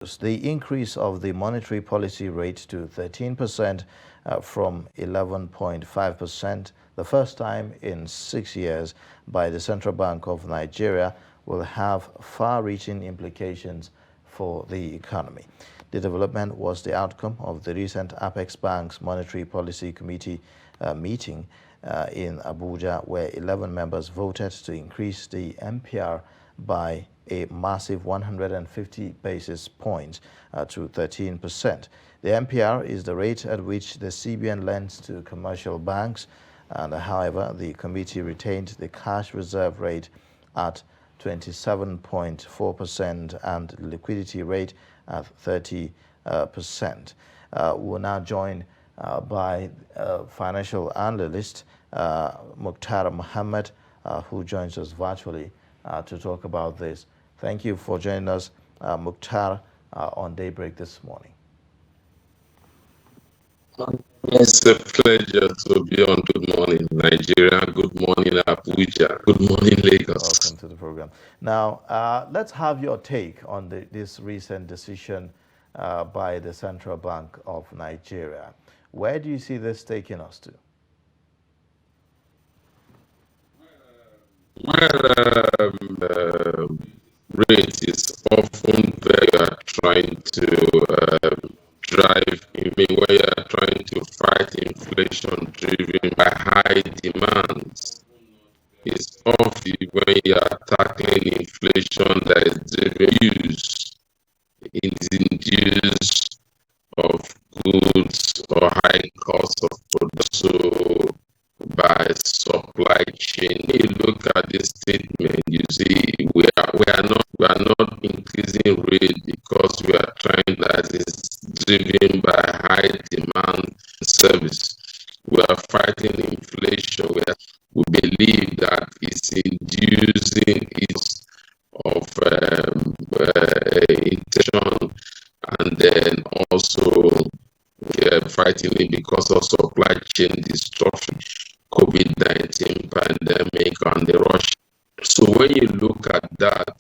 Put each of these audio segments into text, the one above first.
The increase of the monetary policy rate to 13% from 11.5%, the first time in 6 years by the Central Bank of Nigeria, will have far-reaching implications for the economy. The development was the outcome of the recent Apex Bank's Monetary Policy Committee meeting in Abuja, where 11 members voted to increase the MPR by a massive 150 basis points to 13%. The MPR is the rate at which the CBN lends to commercial banks, and however, the committee retained the cash reserve rate at 27.4% and the liquidity rate at 30%. We're now joined by financial analyst Mukhtar Mohammed, who joins us virtually to talk about this. Thank you for joining us, Mukhtar, on Daybreak this morning. It's a pleasure to be on Good Morning Nigeria, Good Morning Abuja, Good Morning Lagos. Welcome to the program. Now, let's have your take on this recent decision by the Central Bank of Nigeria. Where do you see this taking us to? Well, rate is often where you are trying to drive, where you are trying to fight inflation driven by high demands. It's often when you are tackling inflation that is driven use of goods or high cost of production by supply chain. When you look at this statement, you see we are not increasing rate because we are trying, that is driven by high demand service. We are fighting inflation. We believe that it's inducing its of inflation, and then also fighting it because of supply chain disruption, COVID-19 pandemic, and the rush. So when you look at that,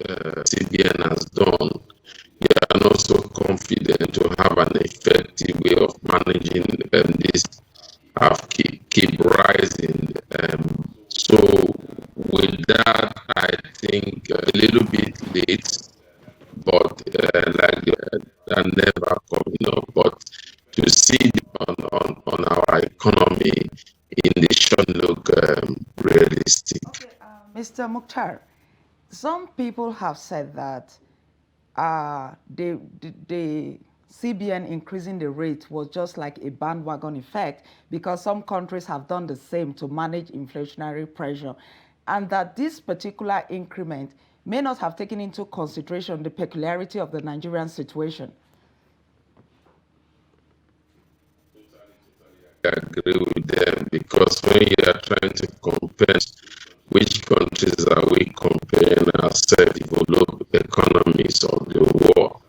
CBN has done, we are not so confident to have an effective way of managing this. Have keep rising. So with that, I think a little bit late, but that never coming up. But to see on our economy in the short look realistic. Okay, Mr. Mukhtar, some people have said that the CBN increasing the rate was just like a bandwagon effect because some countries have done the same to manage inflationary pressure, and that this particular increment may not have taken into consideration the peculiarity of the Nigerian situation. I agree with them, because when you are trying to compare which countries are we comparing ourselves, developed economies of the world,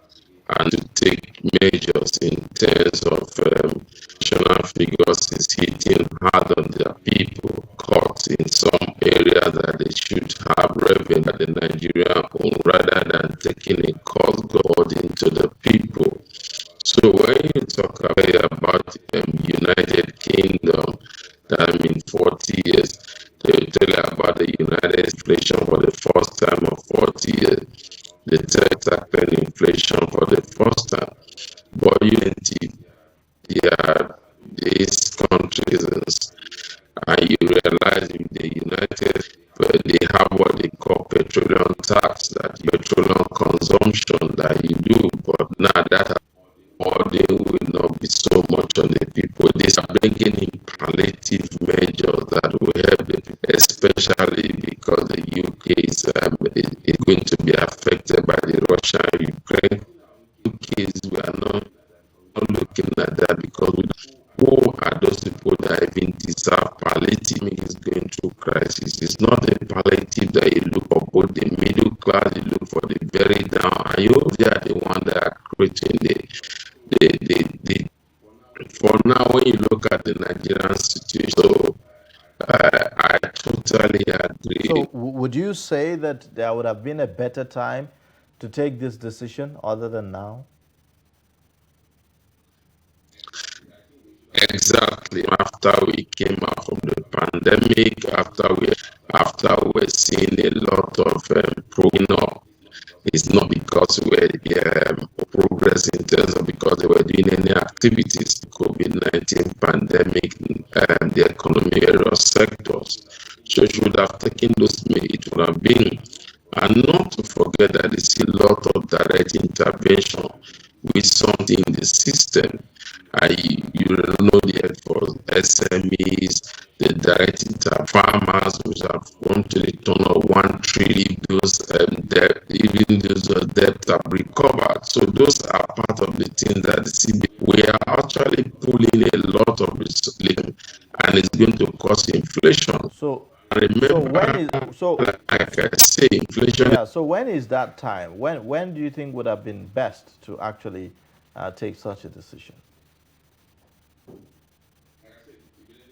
and to take measures in terms of national figures is hitting hard on their people, caught in some areas that they should have revenue that the Nigerian own, rather than taking a cost burden to the people. So when you talk about United Kingdom, that 40 years, they tell you about the United inflation for the first time of 40 years. They tell inflation for the first time. But these countries, and you realize in the United, they have what they call petroleum tax, that petroleum consumption that you do, but now that they will not be so much on the people. They are bringing in palliative measures that will help the people, especially because the UK is going to be affected by the Russia-Ukraine. We are not looking at that, because who are those people that even deserve palliative? Is going through crisis. It's not a palliative that you look for both the middle class, you look for the very down, and they are the one that are creating for now. When you look at the Nigerian situation, so I totally agree. So would you say that there would have been a better time to take this decision other than now? Exactly. After we came out from the pandemic, after we're seeing a lot of progress, it's not because we're progress in terms of because they were doing any activities. COVID-19 pandemic and the economy various sectors. So it should have taken those, it would have been. And not to forget that there's a lot of direct intervention with something in the system. You know the for SMEs, the direct farmers which have gone to the tune of 1 trillion, those debt, even those debts are recovered. So those are part of the things that the CBN, we are actually pulling a lot of resources, and it's going to cause inflation. So, Remember, like I say, inflation. Yeah. So when is that time? When do you think would have been best to actually take such a decision?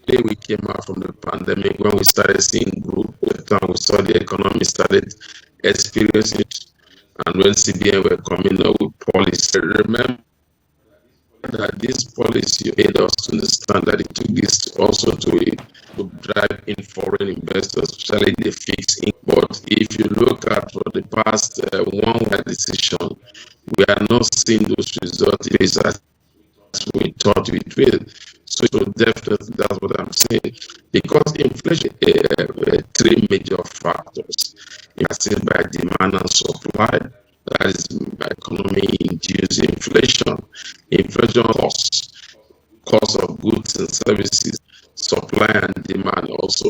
We came out from the pandemic, when we started seeing growth, we saw the economy started experiencing it, and when CBN were coming up with policy. Remember that this policy made us to understand that it took this also to drive in foreign investors, especially the fixed income. But if you look at for the past one decision, we are not seeing those results as we thought it will. So definitely that's what I'm saying. Because inflation, three major factors. It's by demand and supply. That is by economy-induced inflation. Inflation cost of goods and services, supply and demand also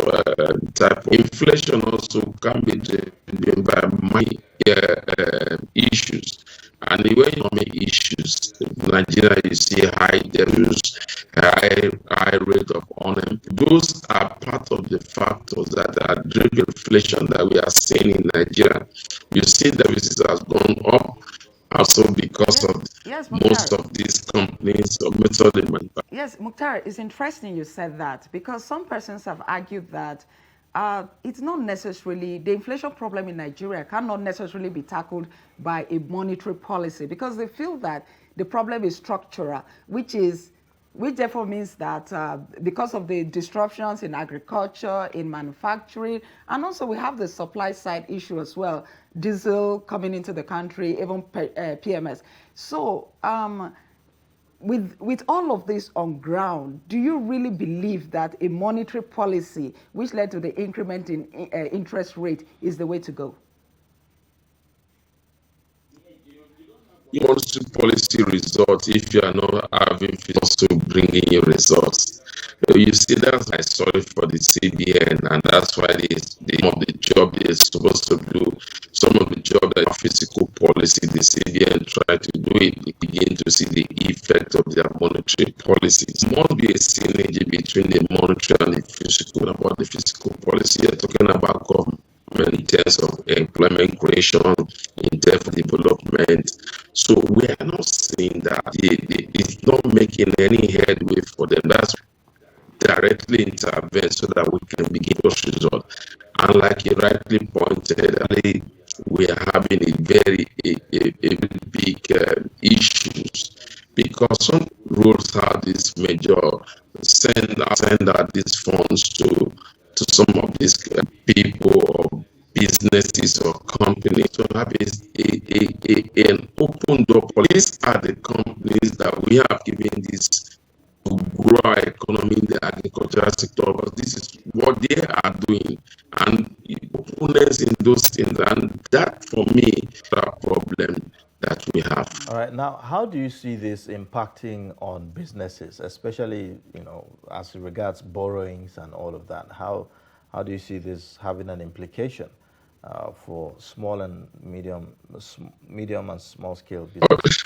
type of inflation also can be driven by money issues. And the economic issues, in Nigeria, you see high debt, high rate of unemployment. Those are part of the factors that are driving inflation that we are seeing in Nigeria. You see, the services has gone up also because of most of these companies of method in manufacturing. Yes, Mukhtar, it's interesting you said that, because some persons have argued that it's not necessarily, the inflation problem in Nigeria cannot necessarily be tackled by a monetary policy, because they feel that the problem is structural, which therefore means that because of the disruptions in agriculture, in manufacturing, and also we have the supply side issue as well, diesel coming into the country, even PMS. So with all of this on ground, do you really believe that a monetary policy which led to the increment in interest rate is the way to go? Monetary policy results if you are not having also bringing your results. You see, that's my story for the CBN, and that's why some of the job they're supposed to do, some of the job that physical policy the CBN try to do it, they begin to see the effect of their monetary policies. There must be a synergy between the monetary and the physical. About the physical policy, you're talking about government in terms of employment creation, in terms of development. So we are not seeing that it's not making any headway for them. That's directly intervene so that we can begin those results. And like you rightly pointed, we are having a very big issues, because some rules have this major send out these funds to some of these people or businesses or companies to have an open door policy. These are the companies that we have given this to grow our economy in the agricultural sector, but this is what they are doing, and openness in those things, and that for me is a problem that we have. All right. Now, how do you see this impacting on businesses, especially as regards borrowings and all of that? How do you see this having an implication for small and medium and small scale businesses?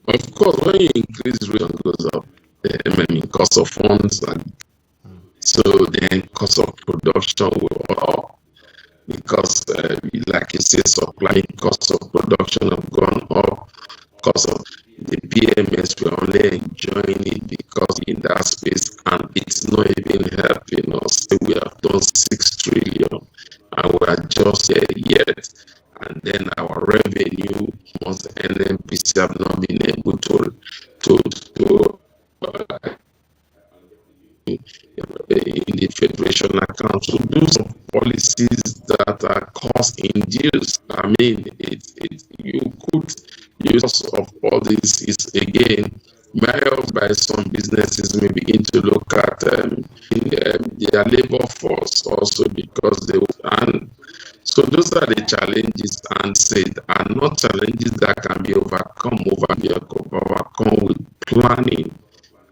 Of course, when you increase rate goes up, cost of funds, and so then cost of production will go up, because like you say, supply cost of production have gone up. Cost of the PMS, we're only enjoying it because in that space, and it's not even helping us. We have done 6 trillion, and we are just then our revenue, most NNPC have not been able to in the federation account to do some policies that are cost induced. I mean, you could use of all this is again by some businesses may begin to look at their labor force also because they and so those are the challenges and said are not challenges that can be overcome with planning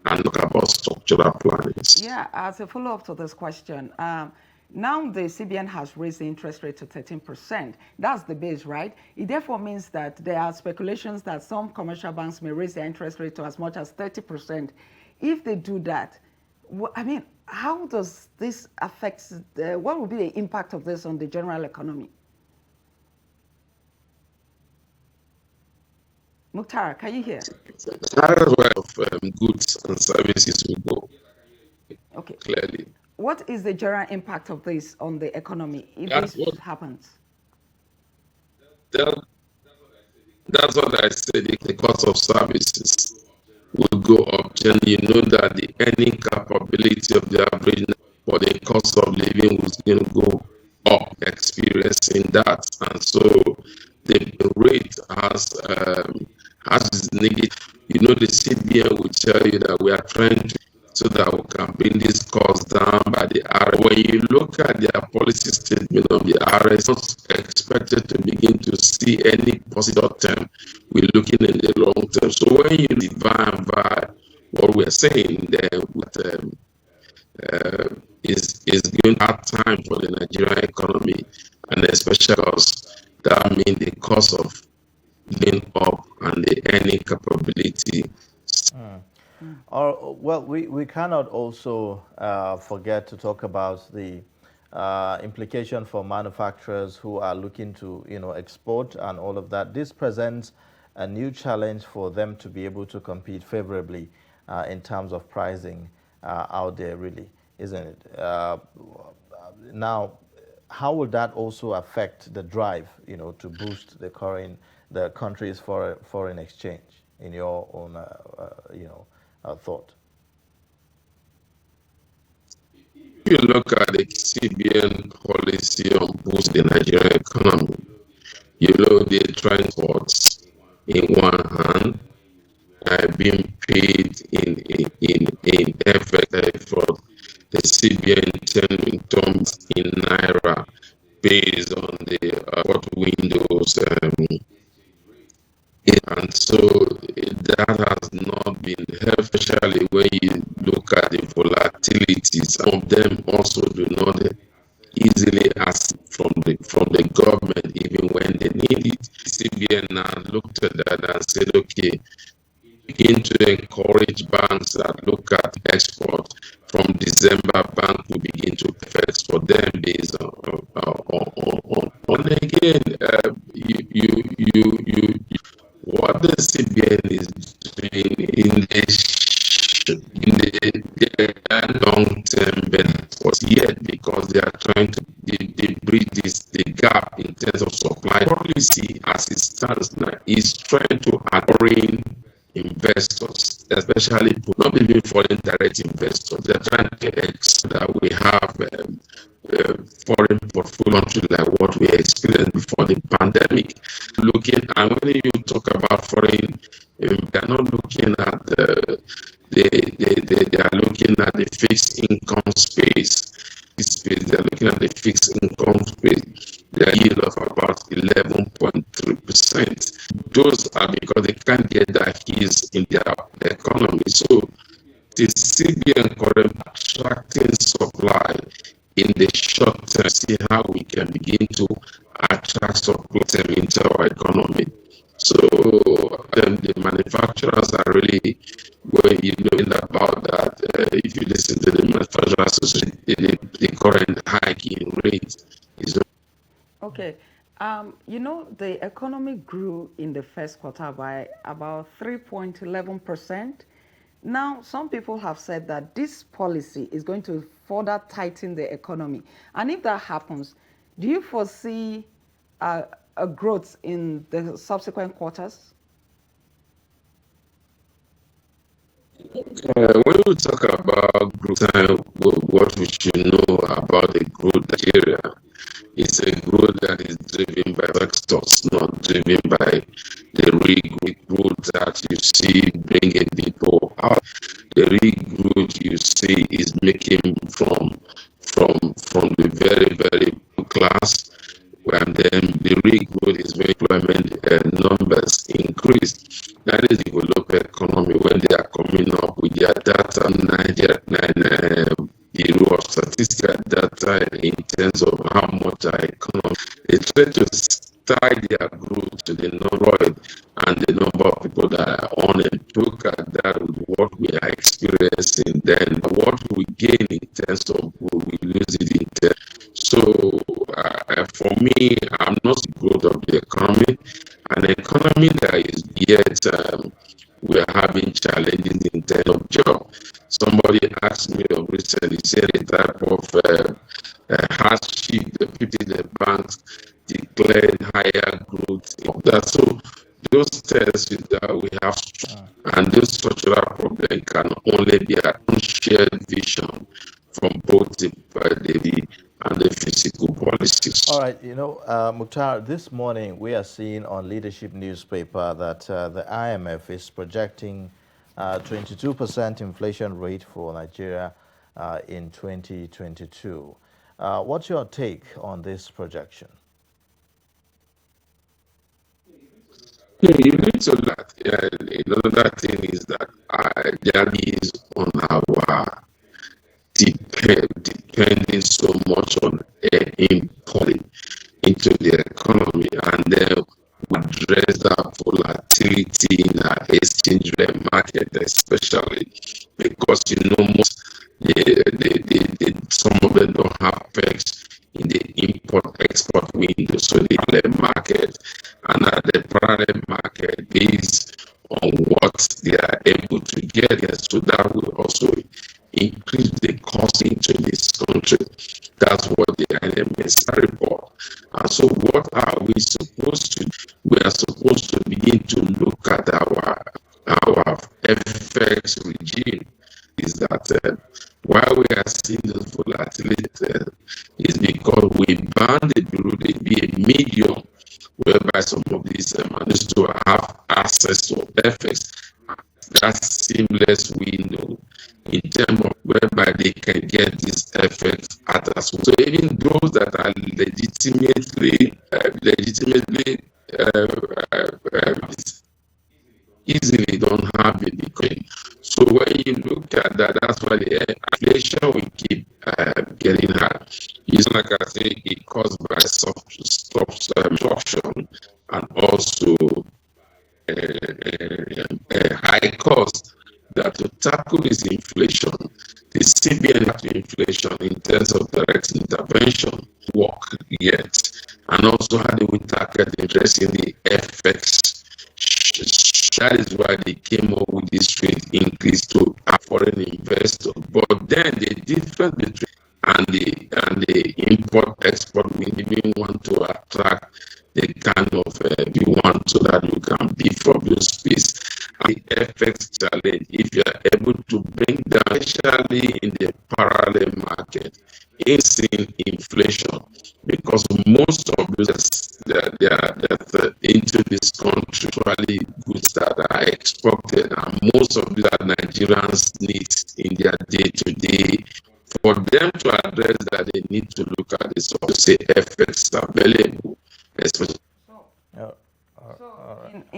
and look about structural planning. Yeah, as a follow-up to this question, now the CBN has raised the interest rate to 13%. That's the base, right? It therefore means that there are speculations that some commercial banks may raise their interest rate to as much as 30%. If they do that, I mean, how does this affect, what will be the impact of this on the general economy? Mukhtar, can you hear? That is where goods and services will go. Okay. Clearly. What is the general impact of this on the economy if this happens? That's what I said. The cost of services will go up. Then you know that the earning capability of the average for the cost of living was going to go up, experiencing that. And so the rate has negative. You know, the CBN will tell you that we are trying to so that we can bring this cost down by the R. When you look at their policy statement of the R, it's not expected to begin to see any positive term. We're looking in the long term. So when you divide by what we're saying, then is going to have time for the Nigerian economy, and especially because that means the cost of being up and the earning capability. Well, we cannot also forget to talk about the implication for manufacturers who are looking to, export and all of that. This presents a new challenge for them to be able to compete favorably in terms of pricing out there, really, isn't it? Now, how will that also affect the drive, to boost the country's foreign exchange, in your own, thought? If you look at the CBN policy on boost the Nigerian economy, the transports in one hand being paid in effect for the CBN in terms in naira based on the what windows and so that has not been helped, especially when you look at the volatilities. Some of them also do not easily ask from the government even when they need it. CBN now looked at that and said, okay, begin to encourage banks that look at export. From December, bank will begin to export them based on again, what the CBN is doing in the long-term benefits yet because they are trying to they bridge the gap in terms of supply policy as it stands now is trying to foreign investors, especially not even foreign direct investors. They're trying to expect that we have foreign portfolio like what we experienced before the pandemic. Looking and when you talk about foreign, they're not looking at they are looking at the fixed income space. They're looking at the fixed income space. The yield of about 11.3%. Those are because they can't get that ease in their economy. So the CBN current attracting supply in the short term, see how we can begin to attract supply into our economy. So the manufacturers are really knowing about that. If you listen to the manufacturers association, the current hike in rates is okay. The economy grew in the first quarter by about 3.11%. Now, some people have said that this policy is going to further tighten the economy. And if that happens, do you foresee a growth in the subsequent quarters? When we talk about growth, what we should know about the growth Nigeria is a growth that is driven by sectors, not driven by the real growth that you see bringing people out. The real growth you see is making from the very very poor class, and then the real growth is when employment numbers increase. That is developed economy when they are coming up with their data. Bureau of Statistical data in terms of how much our economy. They try to tie their growth to the number and the number of people that are on it. Look at that with what we are experiencing, then what we gain in terms of growth, we lose it in terms. So for me, I'm not the growth of the economy. An economy that is yet we are having challenges in terms of job. Somebody asked me of recently, said a type of hardship, the people in the banks declared higher growth. So those tells you that we have, and those structural problems can only be a shared vision from both the and the physical policies. All right, Mukhtar, this morning we are seeing on Leadership newspaper that the IMF is projecting 22% inflation rate for Nigeria in 2022. What's your take on this projection? Yeah, you need to that. Another thing is that there is on our depending so much on importing into the economy, and then we address that volatility in our exchange rate market, especially because most some of them don't have pegs in the import-export window, so the market and at the parallel market based on what they are able to get here. So that will also increase the cost into this country. That's what the IMF report. And so what are we supposed to do? We are supposed to begin to look at our FX regime. Is that why we are seeing this volatility is because we banned the bureau to be a medium whereby some of these managed to have access to FX. That seamless window in terms of whereby they can get this effect at us. So even those that are legitimately easily don't have it because. So when you look at that, that's why the inflation will keep getting high. It's like I say, it caused by obstruction and also a high cost. That to tackle this inflation, the CBN has inflation in terms of direct intervention work yet, and also how they will tackle addressing the FX. That is why they came up with this rate increase to foreign investors. But then the difference between and the import export, we even want to attract the kind of you want so that you can be from your space. And the FX challenge, if you are able to bring down, especially in the parallel market, is in inflation, because most of those that into this country actually goods that are exported, and most of these are Nigerians need in their day-to-day. For them to address that, they need to look at this, say FX available, especially